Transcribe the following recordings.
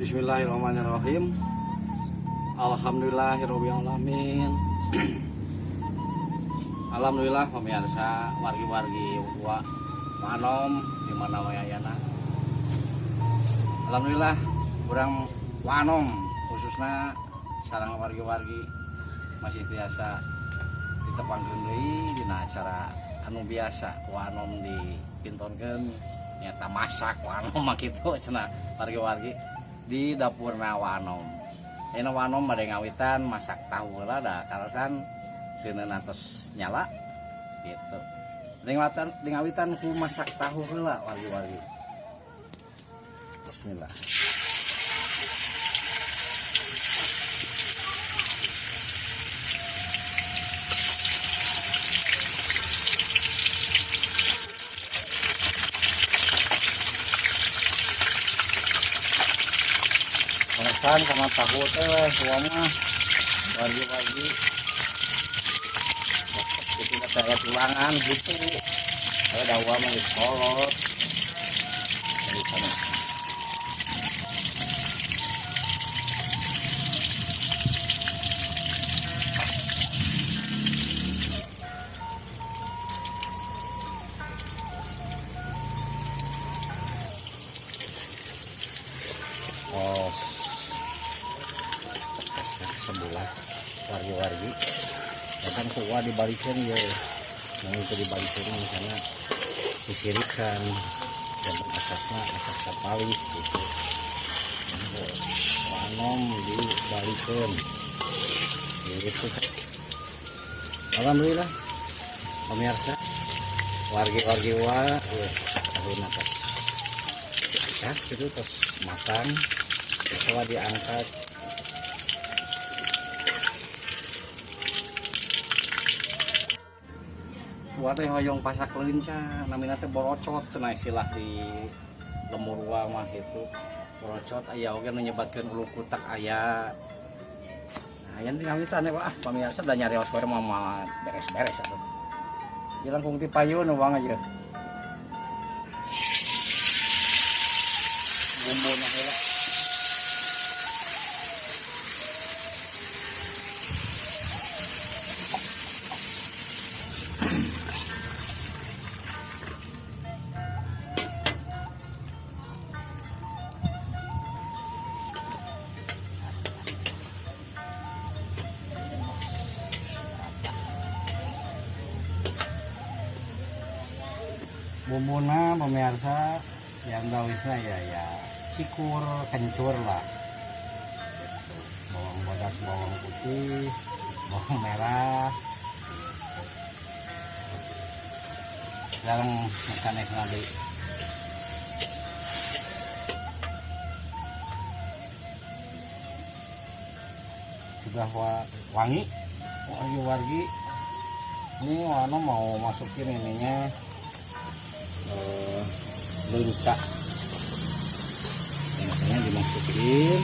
Bismillahirrahmanirrahim. Alhamdulillahirrabbil. Alhamdulillah pemirsa wargi-wargi wanom di mana wayana. Alhamdulillah kurang wanom khususnya sarang wargi-wargi masih biasa ditepangkeun deui dina acara anu biasa wanom dipintonkeun nyata masak wanom mah kitu cenah wargi-wargi di dapurna wanom. Ena wanom bade ngawitan masak tahu heula da karasan seuneuna tos nyala gitu. Ngawitan ku masak tahu heula wargi-wargi. Bismillah. Alasan sama tahu teh semua wargi-wargi itu ada tulangan gitu ada dawa mah disolot dari sana. Sebelah wargi-wargi kan kuah dibalikin ya mau itu dibalikin misalnya disirikan dan asapnya asap sapali gitu wanom dibalikin gitu. Alhamdulillah pemirsa wargi-wargi tahun atas ya itu terus makan setelah diangkat teh hoyong pasak leunca namina teh borocot cenah istilah di lemurwa mah itu borocot aya oge nu nyebatkeun ulu kutak aya. Nah yen dingawitan we pamirsa da nyarios we mah beres-beres atuh. Ieu langkung ti payun uang aja. Bumbuna heula. Bumbuna pemirsa yang dawisnya ya cikur kencur lah, bawang bodas, bawang putih, bawang merah, jarang mekanik nanti sudah wangi wargi ini wano mau masukin ininya lengkap makanya dimasukin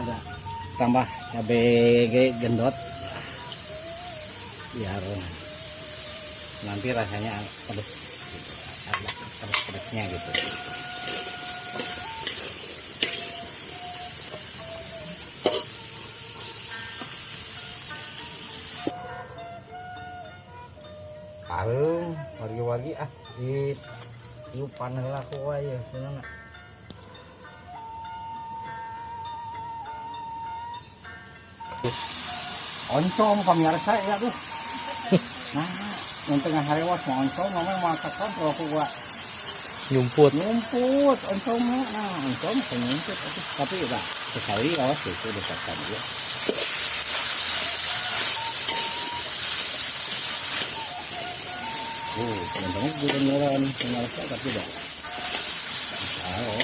ada tambah cabai gendot biar nanti rasanya pedas, ada pedas-pedasnya gitu. Paling wargi-wargi di tiupan heula ku aya cenah. Oncom pamirsa ya tuh. Nah yang tengah hari was mau oncom namanya masakan kalau aku gua nyumput oncom nah oncom nyumput tapi ya sekali awas itu desatan ya teman-teman beneran pemirsa tapi tidak tahu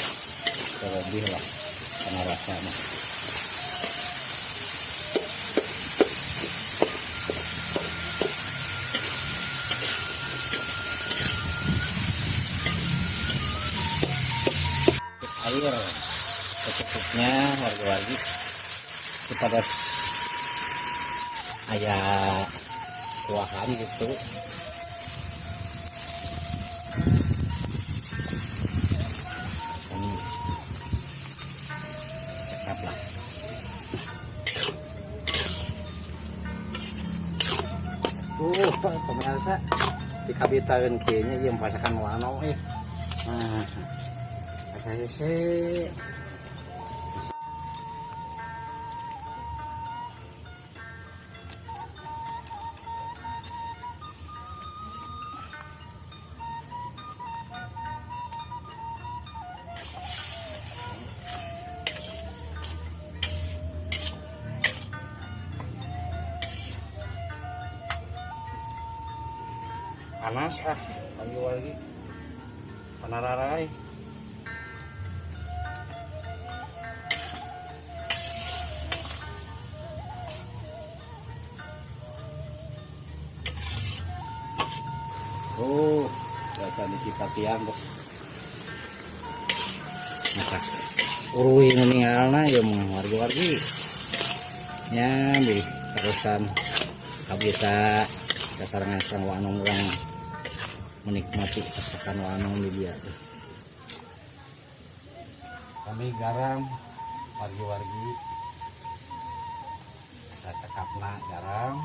terlebih lah karena rasa mah. air secukupnya wargi-wargi kita harus ayah kuahan gitu. Cekap lah. Pemirsa dikabitakeun kieu nya ieu masakan wano nah asa hese panas wargi-wargi panararai. Baca di Cipatian bos. Maka uruin ningalna ya wargi-wargi. Ya bi terusan kabita sareng-sareng wanom urang menikmati masakan wanom di dia tuh. Kami garam wargi-wargi sacekapna garam.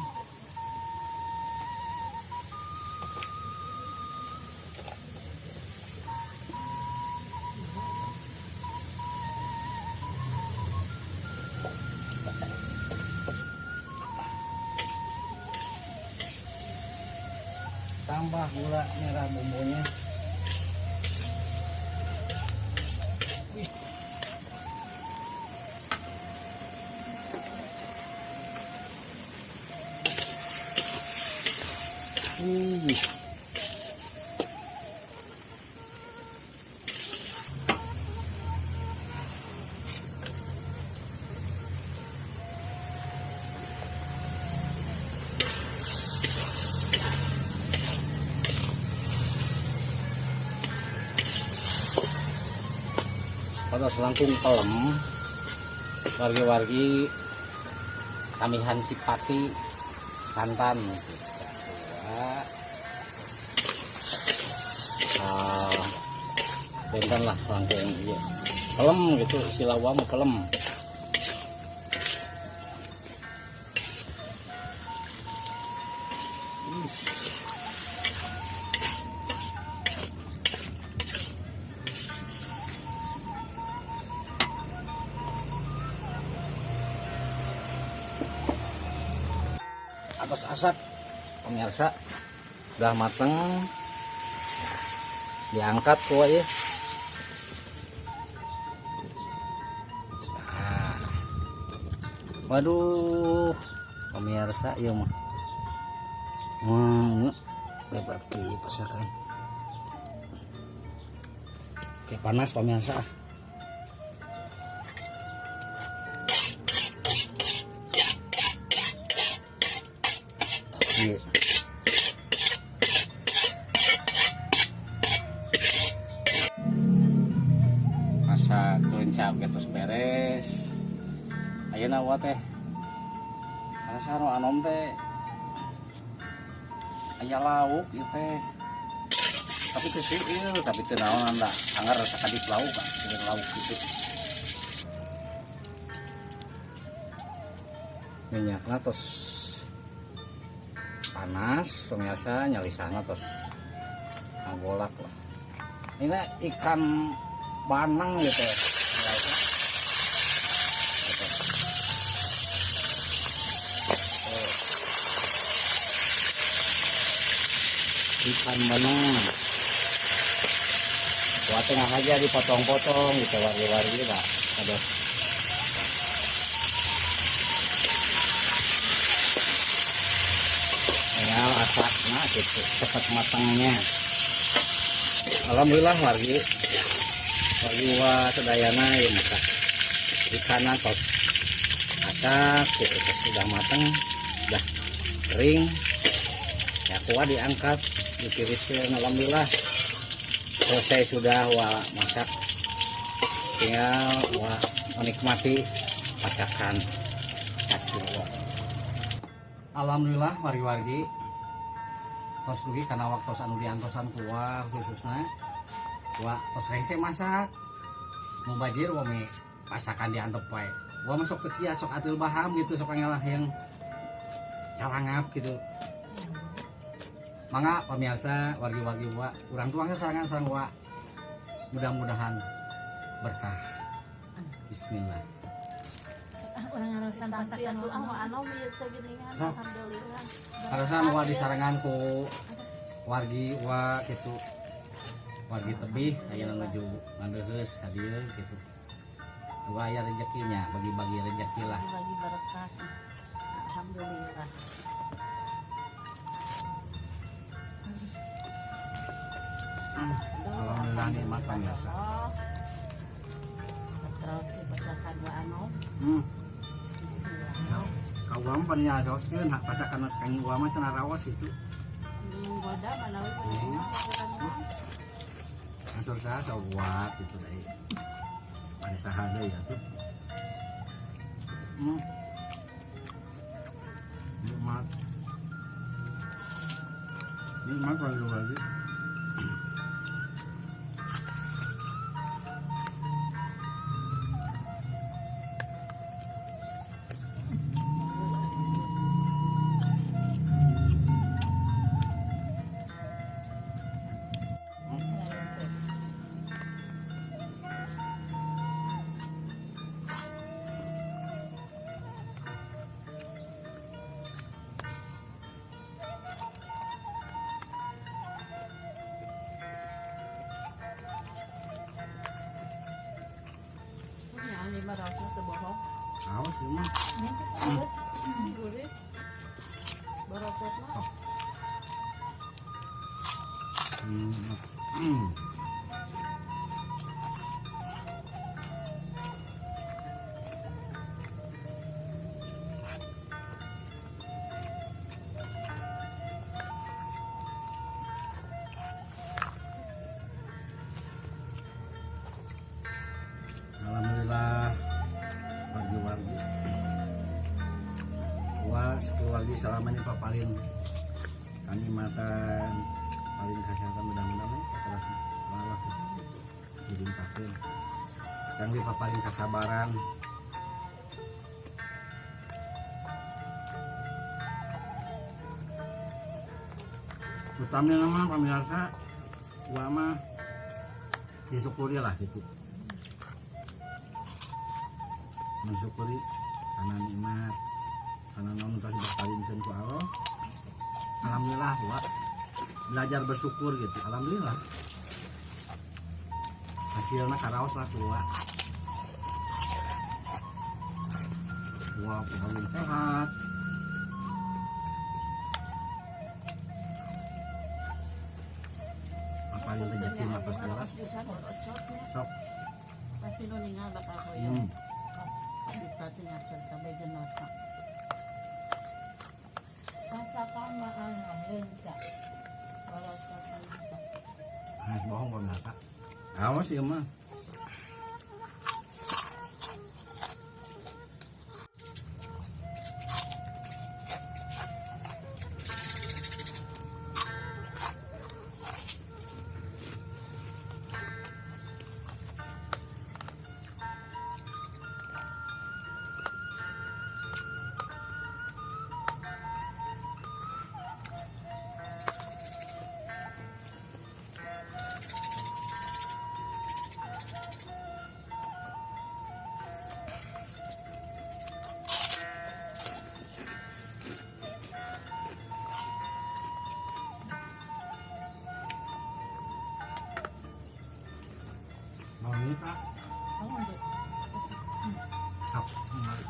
Tambah gula merah bumbunya. Pada selangkung pelem wargi-wargi kamihan sipati santan benten lah selangkung iya pelem gitu istilah wam pelem. Atas asap pemirsa udah mateng, diangkat kuah ya. Nah, waduh pemirsa ya mah lebat kipasakan kayak panas pemirsa. Masak tulincap terus beres. Ayeuna wa teh rasa nu anom teh aya lauk ieu teh. Tapi teu seueur, tapi teu naon da anggar rasa kadip lauk kan, lauk gitu. Minyakna tos panas, pemirsa nyalisana terus ngagolak lah. Ini ikan banang gitu ya. Ikan banang. Buat tengah aja dipotong-potong gitu wargi-wargi lah. Ada. Asapnya gitu cepat matangnya. Alhamdulillah wargi sedayana ya masak ikan tos masak gitu sudah matang sudah kering ya kuah diangkat ditiriskan. Alhamdulillah selesai sudah masak tinggal wah menikmati masakan hasil wah. Alhamdulillah wargi-wargi tos rugi karena waktu anu diantosan kuah khususnya wah tos rese masak mau bajir wame pasakan diantep wae wah masuk ke kia sok atil baham gitu sok ngalah yang calangap gitu mangga pemirsa wargi-wargi wa urang tuangnya sarangan sareng wa mudah-mudahan berkah bismillah orang ngarosan pasakan tuh anu ieu teh geuningan So. alhamdulillah. harusan wa disarangan ku wargi wa gitu wargi tebih aya nuju ngandeheus hadieu gitu wa aya rezekinya bagi-bagi rezeki lah Bagi berkah. Alhamdulillah. alhamdulillah nikmat pemirsa Terus di pasakan wa anu bismillah. kawam paninya doskeun hak pasakan kangi wa mah cenah raos itu Goda manawi panjangna asal saya sawat gitu deh pada sahada ya tuh nikmat nikmat lagi Yang 500 teu bohong. awas ya mah Gurih. Barokot mah. alhamdulillah wargi-wargi wah sekeluarga selamanya pak paling kanikmatan paling kesehatan mudah-mudahan seterusnya malah jadi pakai canggih pak paling kesabaran utamanya nama pemirsa gua mah disyukuri lah gitu mensyukuri karena nikmat karena namun tadi berpaling ku Allah alhamdulillah wa belajar bersyukur gitu alhamdulillah hasilnya karaos lah tua wah paling sehat paling rezeki mah pas jelas Bisa borocotnya. sok Pasti nu ningal bakal hoyong. Bisa teh ngacor kabeh jenazah. Pasakan mah anu lensa. Borocot lensa. nah bohong pemirsa awas ya mah mau ini pak Kamu deh. hap mari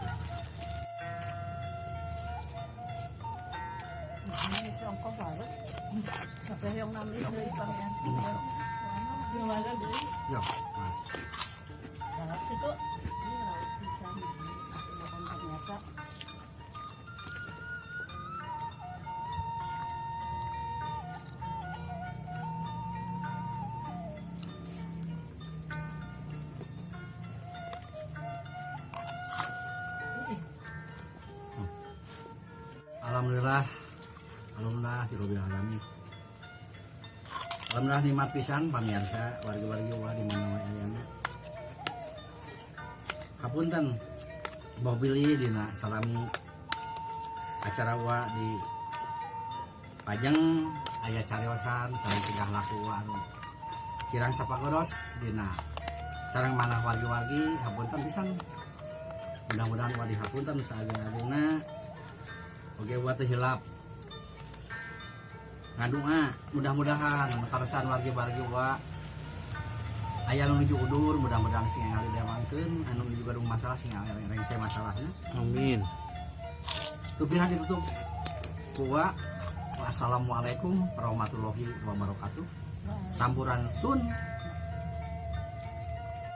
Ini congkok baru. Kabeh yang nami deui pangyan. Yang ada deui. ya nah. Barat itu ini rawat pisang. Makan ternyata. Murah nikmat pisan pamirsa wargi-wargi wa di mana wae ayana. Hapunten Boh Billy dina salami acara wa di Pajeng aya cariosan sareng tingkah laku wa anu kirang sapagodos dina sareng manah wargi-wargi hapunten pisan. Mudah-mudahan wa dihapunten saageng-agengna oge wa teu hilap ngadua mudah-mudahan karesan wargi-wargi wa aya anu nuju udur mudah-mudahan sing ngali dewangkeun anu nuju gadung masalah sing rengse masalahna Amin. Kupirah ditutup kuwa wassalamualaikum warahmatullahi wabarakatuh samburan sun